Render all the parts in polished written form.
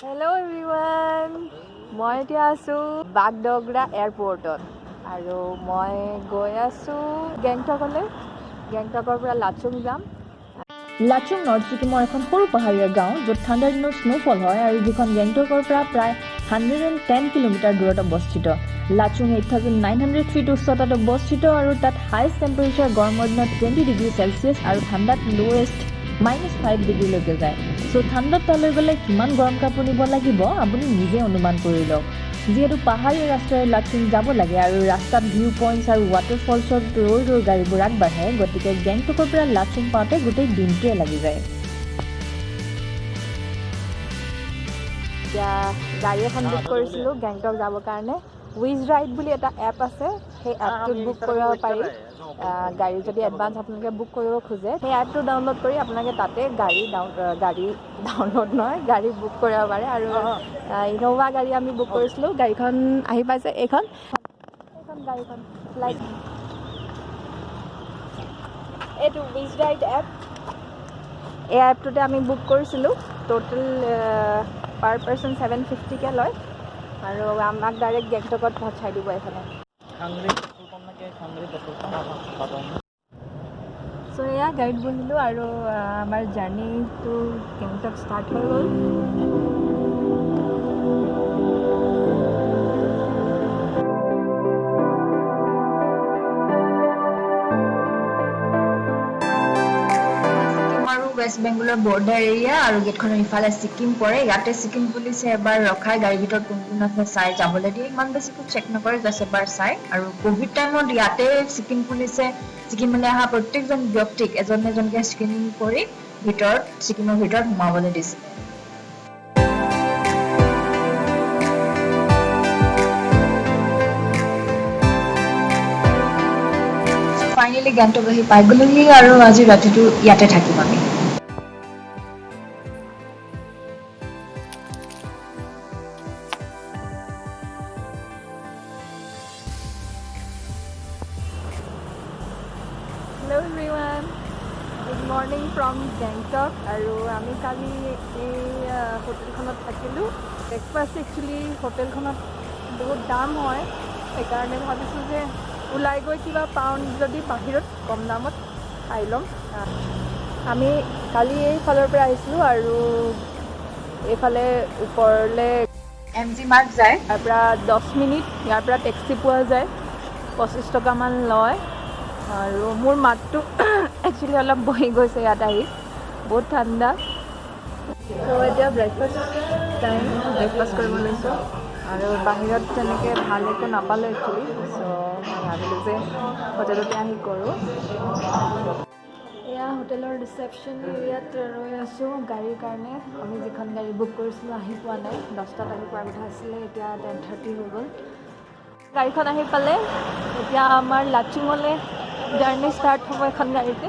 Hello everyone. মই এতিয়া আছো বাগডগৰা এয়াৰপৰ্টত আৰু মই গৈ আছো গেংটকলৈ। গেংটকৰ পৰা লাচুং যাম। লাচুং নৰ্থ ছিকিমৰ এখন সৰু পাহাৰীয়া গাঁও য'ত ঠাণ্ডাৰ দিনত স্নোফল হয় আৰু যিখন গেংটকৰ পৰা প্ৰায় 110 কিলোমিটাৰ দূৰত অৱস্থিত। লাচুং 8900 ফিট উচ্চতাত অৱস্থিত আৰু তাত হাইষ্ট টেম্পাৰেচাৰ গৰমৰ দিনত 20 ডিগ্ৰী চেলচিয়াছ আৰু ঠাণ্ডাত লোৱেষ্ট -5 ডিগ্ৰীলৈকে যায়। সো ঠাণ্ডাত তালৈ গ'লে কিমান গৰম কাপোৰ নিব লাগিব আপুনি নিজে অনুমান কৰি লওক। যিহেতু পাহাৰীয়া ৰাস্তাৰে লাচুং যাব লাগে আৰু ৰাস্তাত ভিউ পইণ্টছ আৰু ৱাটাৰফলছত ৰৈ গাড়ীবোৰ আগবাঢ়ে, গতিকে গেংটকৰ পৰা লাচুং পাওঁতে গোটেই দিনটোৱে লাগি যায়। এতিয়া গাড়ী এখন বুক কৰিছিলোঁ গেংটক যাবৰ কাৰণে। উইজ ৰাইড বুলি এটা এপ আছে, সেই এপটোত বুক কৰিব পাৰি। গাড়ী যদি এডভান্স আপোনালোকে বুক কৰিব খোজে সেই এপটো ডাউনলোড কৰি আপোনালোকে তাতে গাড়ী ডাউনলোড নহয় গাড়ী বুক কৰিব পাৰে। আৰু ইন'ভা গাড়ী আমি বুক কৰিছিলোঁ, গাড়ীখন আহি পাইছে। এইখন গাড়ীখন লাইক এইটো উইজ ৰাইড এপ, এই এপটোতে আমি বুক কৰিছিলোঁ। টোটেল পাৰ পাৰ্চন 750কৈ লয় আৰু আমাক ডাইৰেক্ট গেংটকত পহুচাই দিব এইফালে। চ' এয়া গাড়ীত বহিলোঁ আৰু আমাৰ জাৰ্ণিটো গেংটক ষ্টাৰ্ট হৈ গ'ল। ৱেষ্ট বেংগলৰ বৰ্ডাৰ এৰিয়া আৰু গেটখনৰ ইফালে ছিকিম পৰে। ইয়াতে ছিকিম পুলিচে এবাৰ ৰখাই গাড়ীৰ ভিতৰত কোন কোন আছে চাই যাবলৈ দিয়ে। ইমান বেছিকৈ চেক নকৰে, জাষ্ট এবাৰ চাই। আৰু ক'ভিড টাইমত ইয়াতে ছিকিম পুলিচে ছিকিমলৈ অহা প্ৰত্যেকজন ব্যক্তিক এজনকৈ স্ক্ৰিনিং কৰি ছিকিমৰ ভিতৰত সোমাবলৈ দিছে। ফাইনেলি গেংটক আহি পাই গ'লোহি আৰু আজি ৰাতিটো ইয়াতে থাকিম আমি। Hello everyone, good morning from Gangtok. আৰু আমি কালি এই হোটেলখনত থাকিলোঁ। ব্ৰেকফাষ্ট একচুৱেলি হোটেলখনত বহুত দাম হয়, সেইকাৰণে ভাবিছোঁ যে ওলাই গৈ কিবা পাওঁ যদি বাহিৰত কম দামত খাই ল'ম। আমি কালি এইফালৰ পৰা আহিছিলোঁ আৰু এইফালে ওপৰলৈ MG মাৰ্ক যায়। ইয়াৰ পৰা 10 মিনিট ইয়াৰ পৰা টেক্সি পোৱা যায়, 25 টকামান লয়। আৰু মোৰ মাতটো একচুৱেলি অলপ বহি গৈছে ইয়াত আহি, বহুত ঠাণ্ডা। ত' এতিয়া ব্ৰেকফাষ্ট টাইম, ব্ৰেকফাষ্ট কৰিব লৈছোঁ আৰু বাহিৰত তেনেকৈ ভাল একো নাপালোঁ একচুৱেলি। চ' মই ভাবিলোঁ যে হোটেলতে আহি কৰোঁ। এয়া হোটেলৰ ৰিচেপশ্যন এৰিয়াত ৰৈ আছোঁ গাড়ীৰ কাৰণে। আমি যিখন গাড়ী বুক কৰিছিলোঁ আহি পোৱা নাই, 10টাত আহি পোৱাৰ কথা আছিলে, এতিয়া 10:30 হৈ গ'ল। গাড়ীখন আহি পালে, এতিয়া আমাৰ লাচুঙলৈ জাৰ্ণি ষ্টাৰ্ট হ'ব এখন গাড়ীতে।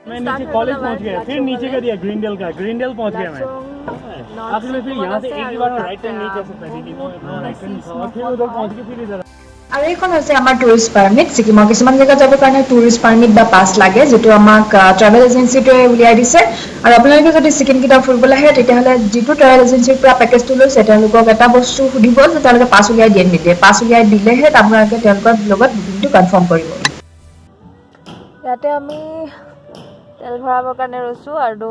मैं नीचे कॉलेज पहुंच गया, फिर नीचे का दिया ग्रीनडेल पहुंच गया मैं। आखिर में फिर यहाँ से एक बार राइट टर्न नहीं कर सकता, राइट टर्न और फिर उधर पहुंच के फिर इधर। আৰু এইখন হৈছে আমাৰ টুৰিষ্ট পাৰ্মিট। ছিকিমৰ কিছুমান জেগাত যাবৰ কাৰণে টুৰিষ্ট পাৰ্মিট বা পাছ লাগে, যিটো আমাক ট্ৰেভেল এজেঞ্চিটোৱে উলিয়াই দিছে। আৰু আপোনালোকে যদি ছিকিমকেইটা ফুৰিবলৈ আহে তেতিয়াহ'লে যিটো ট্ৰেভেল এজেঞ্চিৰ পৰা পেকেজটো লৈছে তেওঁলোকক এটা বস্তু সুধিব যে তেওঁলোকে পাছ উলিয়াই দিয়ে নিদিয়ে। পাছ উলিয়াই দিলেহে আপোনালোকে তেওঁলোকৰ লগত বুকিংটো কনফাৰ্ম কৰিব। ইয়াতে আমি তেল ভৰাবৰ কাৰণে ৰৈছোঁ আৰু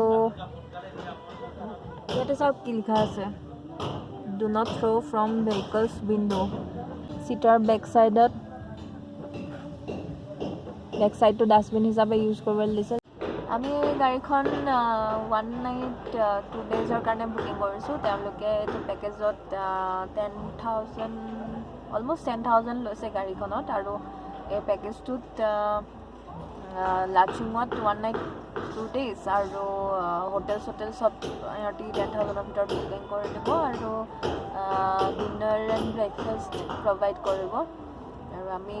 ইয়াতে চাওক কি লিখা আছে, do not throw' from vehicles window'. চিটৰ বেক ছাইডটো ডাষ্টবিন হিচাপে ইউজ কৰিবলৈ দিছে। আমি গাড়ীখন 1 নাইট 2 ডেজৰ কাৰণে বুকিং কৰিছোঁ। তেওঁলোকে এইটো পেকেজত 10,000 অলমষ্ট 10,000 লৈছে গাড়ীখনত। আৰু এই পেকেজটোত লাচুঙত 1 নাইট 2 ডেজ আৰু হোটেল চব সিহঁতি 10,000ৰ ভিতৰত বুকিং কৰি দিব আৰু ডিনাৰ এণ্ড ব্ৰেকফাষ্ট প্ৰভাইড কৰিব। আৰু আমি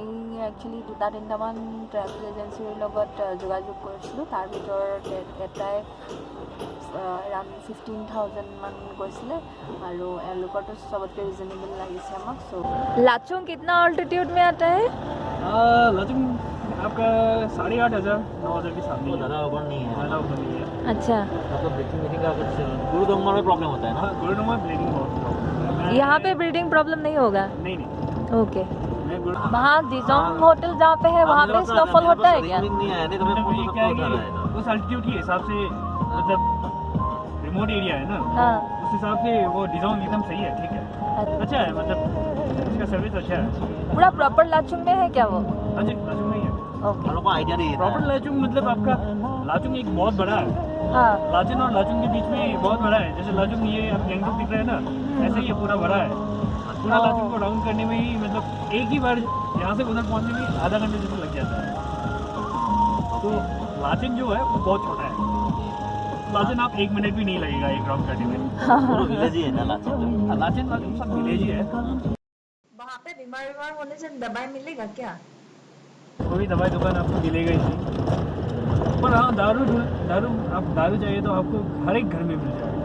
একচুৱেলি 2-3টামান ট্ৰেভেল এজেঞ্চিৰ লগত যোগাযোগ কৰিছিলোঁ, তাৰ ভিতৰত এটাই এৰাউণ্ড 15,000 মান গৈছিলে আৰু এওঁলোকৰতো চবতকৈ ৰিজনেবল লাগিছে আমাক। চ' লাচুং कितना ऑल्टीट्यूड में आता है? लाचुंग आप 8,500 9,000 के सामने वो ज़्यादा ऊपर नहीं है। ज़्यादा ऊपर नहीं है। अच्छा, तो ब्रीथिंग का कुछ गुरुदोंगमा में प्रॉब्लम होता है ना? हाँ गुरुदोंगमा में ब्लीडिंग बहुत प्रॉब्लम है। यहाँ पे ब्रीडिंग प्रॉब्लम नहीं होगा? नहीं ओके। मैं वहाँ जिजोंग होटल जहाँ पे है वहाँ पे स्नोफॉल होता है क्या? नहीं आया, नहीं तो मैं फोटो क्या है उठा रहा है। कि उस अल्टीट्यूड के हिसाब से मतलब रिमोट एरिया है ना, हाँ। उस हिसाब से वो डिजाइन एकदम सही है, ठीक है, अच्छा है, मतलब उसका सर्विस अच्छा है। पूरा प्रॉपर लाचुंग में है क्या वो? हाँ जी, लाचुंग नहीं है। ओके। हम लोग को आइडिया नहीं है। प्रॉपर लाचुंग मतलब आपका लाचुंग एक बहुत बड़ा है। हाँ। लाचुंग और लाचुंग के बीच में बहुत बड़ा है। जैसे लाचुंग ये अब गैंगटॉक दिख रहा है ना, ऐसे ही ये पूरा बड़ा है। पूरा लाचुंग को राउंड करने में ही मतलब एक ही बार यहाँ से उधर पहुँचने में आधा घंटे जैसे लग जाता है। तो लाचुंग जो है वो बहुत छोटा है। लाचुंग आप 1 मिनट भी नहीं लगेगा एक राउंड करने में। पूरा विलेज ही है ना लाचुंग? लाचुंग सब विलेज ही है। वहाँ पे बीमार होने से दवाई मिलेगा क्या? कोई दवाई दुकान आपको मिलेगा ही नहीं, पर हाँ दारू आप दारू चाहिए तो आपको हर एक घर में मिल जाएगा।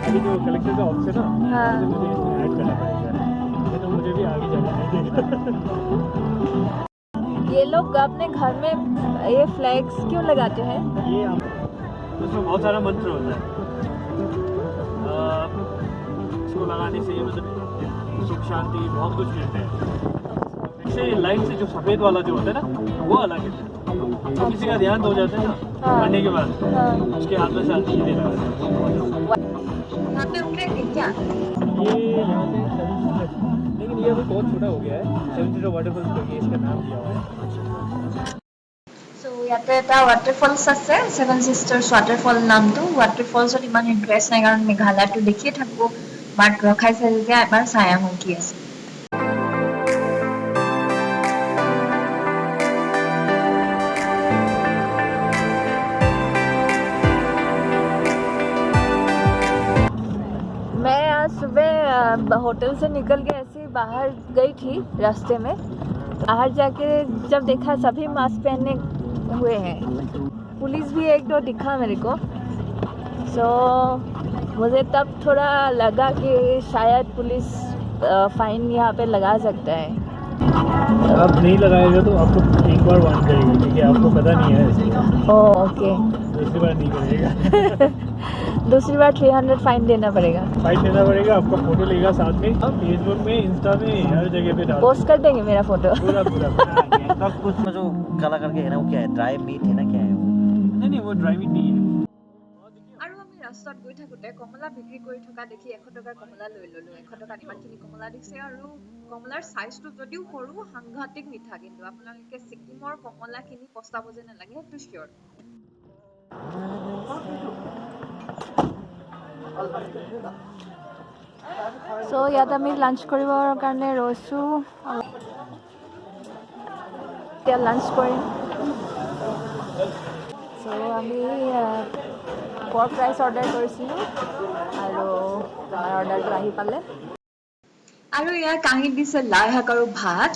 अभी जो कलेक्टर का ऑफिस है ना, हाँ। मुझे इसमें ऐड करना पड़ेगा, नहीं तो मुझे भी आगे जाना है। ये लोग अपने घर में ये फ्लैग्स क्यों लगाते हैं? ये उसमें बहुत सारा मंत्र होता है। इसको लगाने से मतलब सुख शांति बहुत कुछ मिलते हैं। इससे लाइट से जो सफ़ेद वाला जो होता है ना, वो अलग है। तो किसी का ध्यान हो जाता है ना हाँ। मरने के बाद, हाँ। उसके हाथ में शांति नहीं लगा। यहाँ पे उतरेंगे क्या? ये यहाँ से लेकिन ये अभी बहुत छोटा हो गया है। 70 वाटरफॉल्स करके इसका नाम दिया हुआ है। So ইয়াতে এটা ৱাটাৰফলছ আছে, 7 Sisters ৱাটাৰফল নামটো। ৱাটাৰফলছত ইমান ইণ্টাৰেষ্ট নাই কাৰণ মেঘালয়টো দেখিয়ে থাকোঁ, বাট ৰখাইছে যেতিয়া এবাৰ চাই আহোঁ কি আছে। मैं आज सुबह होटल से निकल के ऐसे ही बाहर गई थी रास्ते में। बाहर जाके जब देखा सभी मास्क पहने हुए हैं, पुलिस भी 1-2 दिखा मेरे को। सो मुझे तब थोड़ा लगा कि शायद पुलिस फाइन यहाँ पे लगा सकता है। आप नहीं लगाएगा तो आपको एक बार वार्न करेगा, क्योंकि आपको पता नहीं है। Oh okay. दूसरी बार नहीं करेगा। दूसरी बार 300 फाइन देना पड़ेगा। फाइन देना पड़ेगा, आपका फोटो लेगा साथ में, हम फेसबुक में, इंस्टा में, हर जगह पे डाल पोस्ट कर देंगे मेरा फोटो। पूरा पूरा। गैंगटॉक कुछ में जो काला करके है ना, वो क्या है? ड्राई मीट है ना, क्या है वो? नहीं वो ड्राइविंग नहीं है। আৰু আমি ৰাস্তাত গৈ থাকোঁতে কমলা বিক্ৰী কৰি থকা দেখি 100 টকাৰ কমলা লৈ ল'লোঁ। 100 টকাত ইমানখিনি কমলা দিছে আৰু কমলাৰ চাইজটো যদিও সৰু, সাংঘাতিক মিঠা। কিন্তু আপোনালোকে ছিকিমৰ কমলাখিনি পস্তাব যে নালাগে, সেইটো চিয়'ৰ। চ' ইয়াত আমি লাঞ্চ কৰিবৰ কাৰণে ৰৈছোঁ। এতিয়া লাঞ্চ কৰিম। চ' আমি পৰ্ক ৰাইচ অৰ্ডাৰ কৰিছিলোঁ আৰু আমাৰ অৰ্ডাৰটো আহি পালে। আৰু ইয়াৰ কাঁহীত দিছে লাই শাক আৰু ভাত।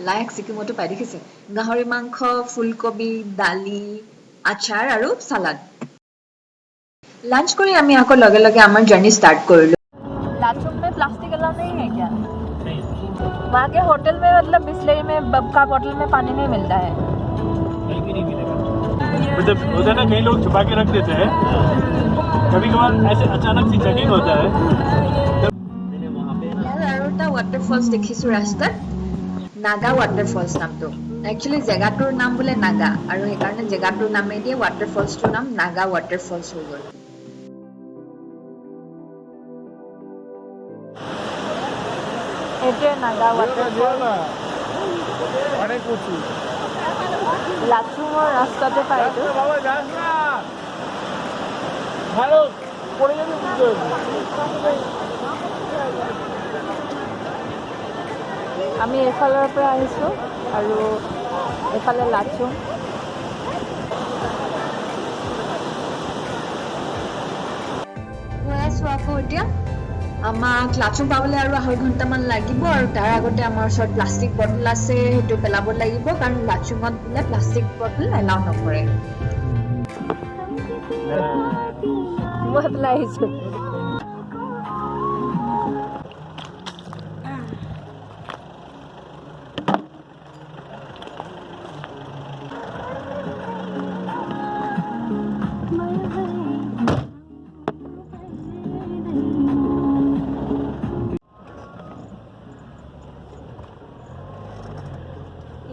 লাই শাক ছিকিমতো পাই, দেখিছে? গাহৰি মাংস, ফুলকবি, দালি, আচাৰ আৰু চালাড। लंच কৰি আমি আকৌ লগে লগে আমাৰ জাৰ্নি स्टार्ट কৰিলোঁ। लाचुंग में प्लास्टिक अलाउ नहीं है क्या? नहीं, वहाँ के होटल में मतलब बिस्लरी में का बोतल में पानी नहीं मिलता है? कहीं भी नहीं मिलेगा। मतलब होता है ना, कई लोग छुपा के रख देते हैं, कभी कभार ऐसे अचानक से चेकिंग होता है। वहाँ पे ना ইয়াত আৰু এটা ৱাটাৰফলছ দেখিছোঁ ৰাস্তাত, নাগা ৱাটাৰফলছ নামটো। একচুৱেলি জেগাটোৰ নাম বোলে নাগা, আৰু সেইকাৰণে জেগাটোৰ নামেই দিয়ে ৱাটাৰফলছটোৰ নাম নাগা ৱাটাৰফলছ হৈ গ'ল। এইটোৱে নাগা ৱাটাৰফল। লাচুঙৰ ৰাস্তাতে পায় এইটো। আমি এইফালৰ পৰা আহিছোঁ আৰু এইফালে লাচুং। গৈ আছোঁ আকৌ এতিয়া। আমাক লাচুং পাবলৈ আৰু 2.5 ঘণ্টামান লাগিব, আৰু তাৰ আগতে আমাৰ ওচৰত প্লাষ্টিক বটল আছে, সেইটো পেলাব লাগিব, কাৰণ লাচুঙত বোলে প্লাষ্টিক বটল এলাউ নকৰে। মই পেলাই আহিছোঁ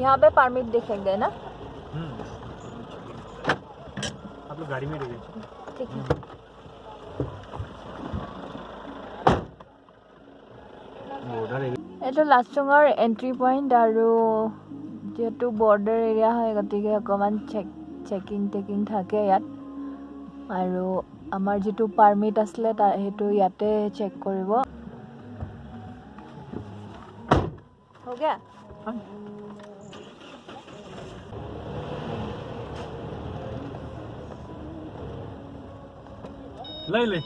यहाँ पे परमिट देखेंगे ना आप लोग गाड़ी में रहिए ठीक है এইটো লাচুঙৰ এন্ট্ৰি পইণ্ট আৰু যেহেতু বৰ্ডাৰ এৰিয়া হয় গতিকে অকণমান চেকিং থাকে ইয়াত আৰু আমাৰ যিটো পাৰ্মিট আছিলে সেইটো ইয়াতে চেক কৰিব हो गया ले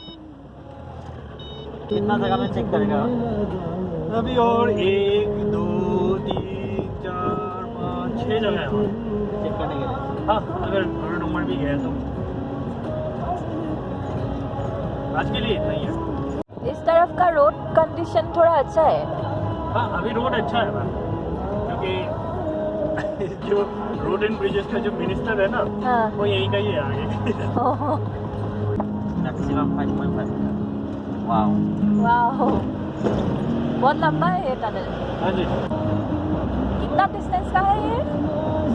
कितना जगह में चेक करेगा अभी और 1 2 3 4 5 6 जगह है चेक करने के लिए हाँ अगर नंबर भी गया तो आज के लिए इतना ही है इस तरफ का रोड कंडीशन थोड़ा अच्छा है हाँ अभी रोड अच्छा है मैम क्योंकि जो रोड एंड ब्रिजेस का जो मिनिस्टर है ना हाँ वो यहीं का ही है आगे मैक्सिमम 5.5 वाओ वाह बहुत लंबा है ये टनल हाँ जी कितना डिस्टेंस का है ये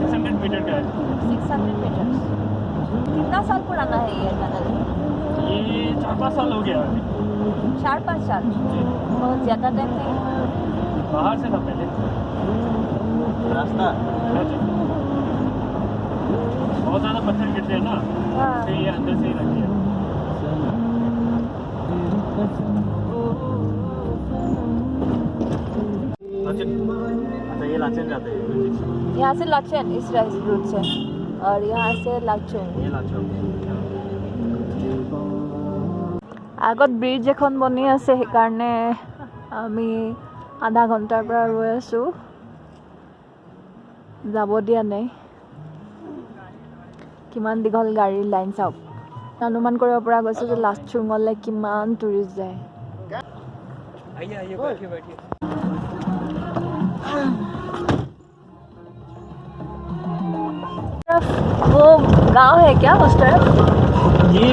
600 मीटर का है 600 मीटर कितना साल पुराना है ये टनल ये 4-5 साल हो गया अभी 4-5 साल बहुत ज़्यादा टाइम नहीं बाहर से था पहले रास्ता हाँ जी बहुत ज़्यादा पत्थर गिरते हैं ना हाँ तो ये अंदर से ही रख दिया अच्छा ये लाचन जाते हैं यहाँ से लाचन इस रूट से और यहाँ से लाचुंग ये लाचन আগত ব্ৰিজ এখন বনি আছে সেইকাৰণে আমি আধা ঘণ্টাৰ পৰা ৰৈ আছোঁ যাব দিয়া নাই কিমান দীঘল গাড়ীৰ লাইন চাওক অনুমান কৰিব পৰা গৈছে যে লাচুঙলৈ কিমান টুৰিষ্ট যায় आइए आइए बैठिए बैठिए वो गांव है क्या उस तरफ ये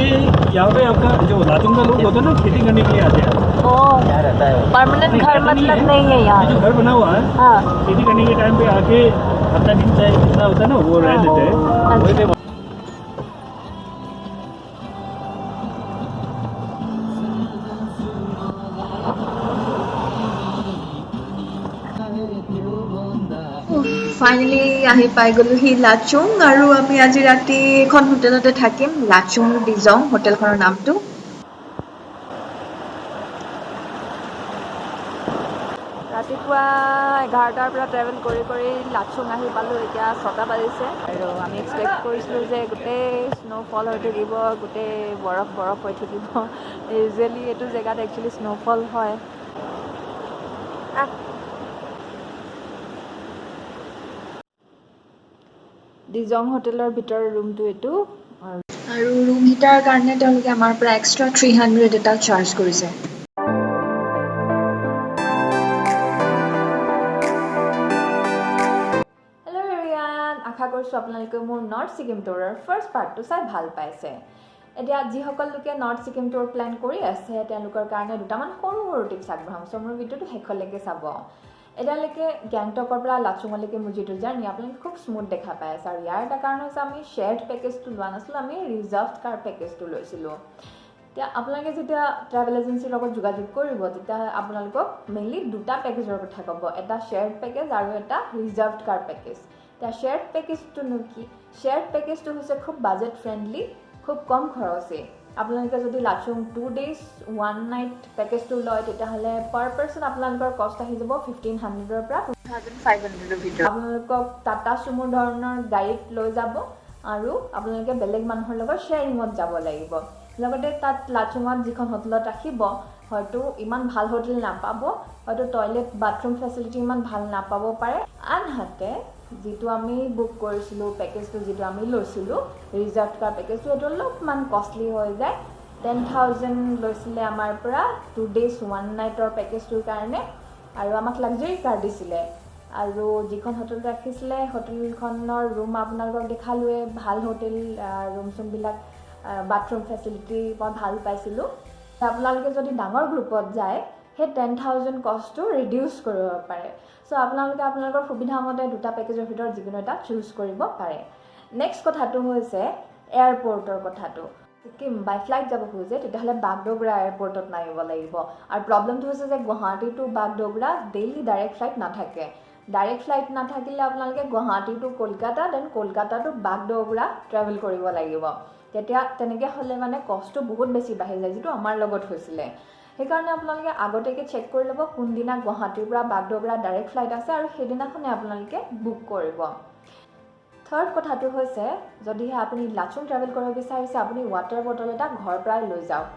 यहाँ पे आपका जो लाचुंग का लोग होते हैं ना खेती करने के लिए आते हैं ओ क्या रहता है परमानेंट घर मतलब नहीं है ये यहाँ जो घर बना हुआ है हाँ खेती करने के टाइम पे आके अपना दिन चाहे जितना होता है ना वो रह लेते हैं वहीं पे ফাইনেলি আহি পাই গ'লোহি লাচুং আৰু আমি আজি ৰাতি এখন হোটেলতে থাকিম লাচুং ডিজং হোটেলখনৰ নামটো ৰাতিপুৱা 11টাৰ পৰা ট্ৰেভেল কৰি লাচুং আহি পালোঁ এতিয়া 6টা বাজিছে আৰু আমি এক্সপেক্ট কৰিছিলোঁ যে গোটেই স্ন'ফল হৈ থাকিব গোটেই বৰফ হৈ থাকিব ইউজুৱেলি এইটো জেগাত একচুৱেলি স্ন'ফল হয় ডিজং হোটেলৰ ভিতৰৰ ৰুমটো এইটো আৰু ৰুম হিটাৰ কাৰণে তেওঁলোকে আমাৰ পৰা এক্সট্ৰা 300 এটা চাৰ্জ কৰিছে হেল্ল' এভৰিৱান আশা কৰিছোঁ আপোনালোকে মোৰ নৰ্থ ছিকিম টুৰৰ ফাৰ্ষ্ট পাৰ্টটো চাই ভাল পাইছে এতিয়া যিসকল লোকে নৰ্থ ছিকিম টুৰ প্লেন কৰি আছে তেওঁলোকৰ কাৰণে দুটামান সৰু টিপছ আগবঢ়াম মোৰ ভিডিঅ'টো শেষলৈকে চাব এতিয়ালৈকে গেংটকৰ পৰা লাচুঙলৈকে মোৰ যিটো জাৰ্ণি আপোনালোকে খুব স্মুথ দেখা পাই আছে আৰু ইয়াৰ এটা কাৰণ হৈছে আমি শ্বেয়াৰ্ড পেকেজটো লোৱা নাছিলোঁ আমি ৰিজাৰ্ভড কাৰ পেকেজটো লৈছিলোঁ এতিয়া আপোনালোকে যেতিয়া ট্ৰেভেল এজেঞ্চিৰ লগত যোগাযোগ কৰিব তেতিয়া আপোনালোকক মেইনলি দুটা পেকেজৰ কথা ক'ব এটা শ্বেয়াৰ্ড পেকেজ আৰু এটা ৰিজাৰ্ভড কাৰ পেকেজ এতিয়া শ্বেয়াৰ্ড পেকেজটোনো কি শ্বেয়াৰ্ড পেকেজটো হৈছে খুব বাজেট ফ্ৰেণ্ডলি খুব কম খৰচী আপোনালোকে যদি লাচুং 2 days 1 night পেকেজটো লয় তেতিয়াহ'লে পাৰ পাৰ্চন আপোনালোকৰ কষ্ট আহি যাব 1500ৰ পৰা 2500ৰ ভিতৰত আপোনালোকক টাটা চুমু ধৰণৰ গাড়ীত লৈ যাব আৰু আপোনালোকে বেলেগ মানুহৰ লগত শ্বেয়াৰিঙত যাব লাগিব লগতে তাত লাচুঙত যিখন হোটেলত ৰাখিব হয়তো ইমান ভাল হোটেল নাপাব হয়তো টয়লেট বাথৰুম ফেচিলিটি ইমান ভাল নাপাব পাৰে আনহাতে যিটো আমি বুক কৰিছিলোঁ পেকেজটো যিটো আমি লৈছিলোঁ ৰিজাৰ্ভ কৰা পেকেজটো এইটো অলপমান কষ্টলি হৈ যায় 10,000 লৈছিলে আমাৰ পৰা 2 days 1 night পেকেজটোৰ কাৰণে আৰু আমাক লাক্সাৰী কাৰ দিছিলে আৰু যিখন হোটেল ৰাখিছিলে হোটেলখনৰ ৰুম আপোনালোকক দেখালোৱে ভাল হোটেল ৰুম চুমবিলাক বাথৰুম ফেচিলিটি মই ভাল পাইছিলোঁ আপোনালোকে যদি ডাঙৰ গ্ৰুপত যায় সেই 10,000 কষ্টটো ৰিডিউচ কৰিব পাৰে সো আপোনালোকে আপোনালোকৰ সুবিধা মতে দুটা পেকেজৰ ভিতৰত যিকোনো এটা চুজ কৰিব পাৰে নেক্সট কথাটো হৈছে এয়াৰপৰ্টৰ কথাটো সিকিম বাই ফ্লাইট যাব খোজে তেতিয়াহ'লে বাগডোগৰা এয়াৰপৰ্টত নামিব লাগিব আৰু প্ৰব্লেমটো হৈছে যে Guwahati to Bagdogra daily direct flight নাথাকে ডাইৰেক্ট ফ্লাইট নাথাকিলে আপোনালোকে Guwahati to Kolkata then Kolkata to Bagdogra travel কৰিব লাগিব তেতিয়া তেনেকৈ হ'লে মানে কষ্টটো বহুত বেছি বাঢ়ি যায় যিটো আমাৰ লগত হৈছিলে সেইকাৰণে আপোনালোকে আগতীয়াকৈ চেক কৰি ল'ব কোনদিনা গুৱাহাটীৰ পৰা বাগডোগৰা ডাইৰেক্ট ফ্লাইট আছে আৰু সেইদিনাখনে আপোনালোকে বুক কৰিব থাৰ্ড কথাটো হৈছে যদিহে আপুনি লাচুং ট্ৰেভেল কৰিব বিচাৰিছে আপুনি ৱাটাৰ বটল এটা ঘৰৰ পৰাই লৈ যাওক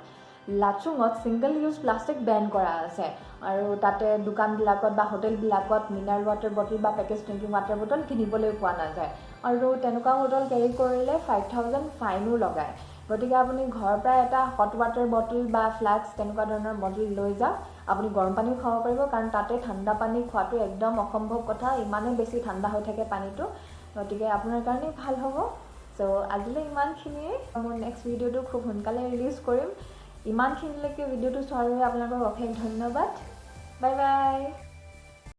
লাচুঙত ছিংগল ইউজ প্লাষ্টিক বেন কৰা আছে আৰু তাতে দোকানবিলাকত বা হোটেলবিলাকত মিনাৰেল ৱাটাৰ বটল বা পেকেজ ড্ৰিংকিং ৱাটাৰ বটল কিনিবলৈ পোৱা নাযায় আৰু তেনেকুৱা বটল কেৰি কৰিলে 5,000 ফাইনো লগায় গতিকে আপুনি ঘৰৰ পৰা এটা হট ৱাটাৰ বটল বা ফ্লাস্ক তেনেকুৱা ধৰণৰ বটল লৈ যাওক আপুনি গৰম পানীও খাব পাৰিব কাৰণ তাতে ঠাণ্ডা পানী খোৱাটো একদম অসম্ভৱ কথা ইমানেই বেছি ঠাণ্ডা হৈ থাকে পানীটো গতিকে আপোনাৰ কাৰণে ভাল হ'ব সো আজিলৈ ইমানখিনিয়ে মোৰ নেক্সট ভিডিঅ'টো খুব সোনকালে ৰিলিজ কৰিম ইমানখিনিলৈকে ভিডিঅ'টো চোৱাৰ বাবে আপোনালোকক অশেষ ধন্যবাদ বাই বাই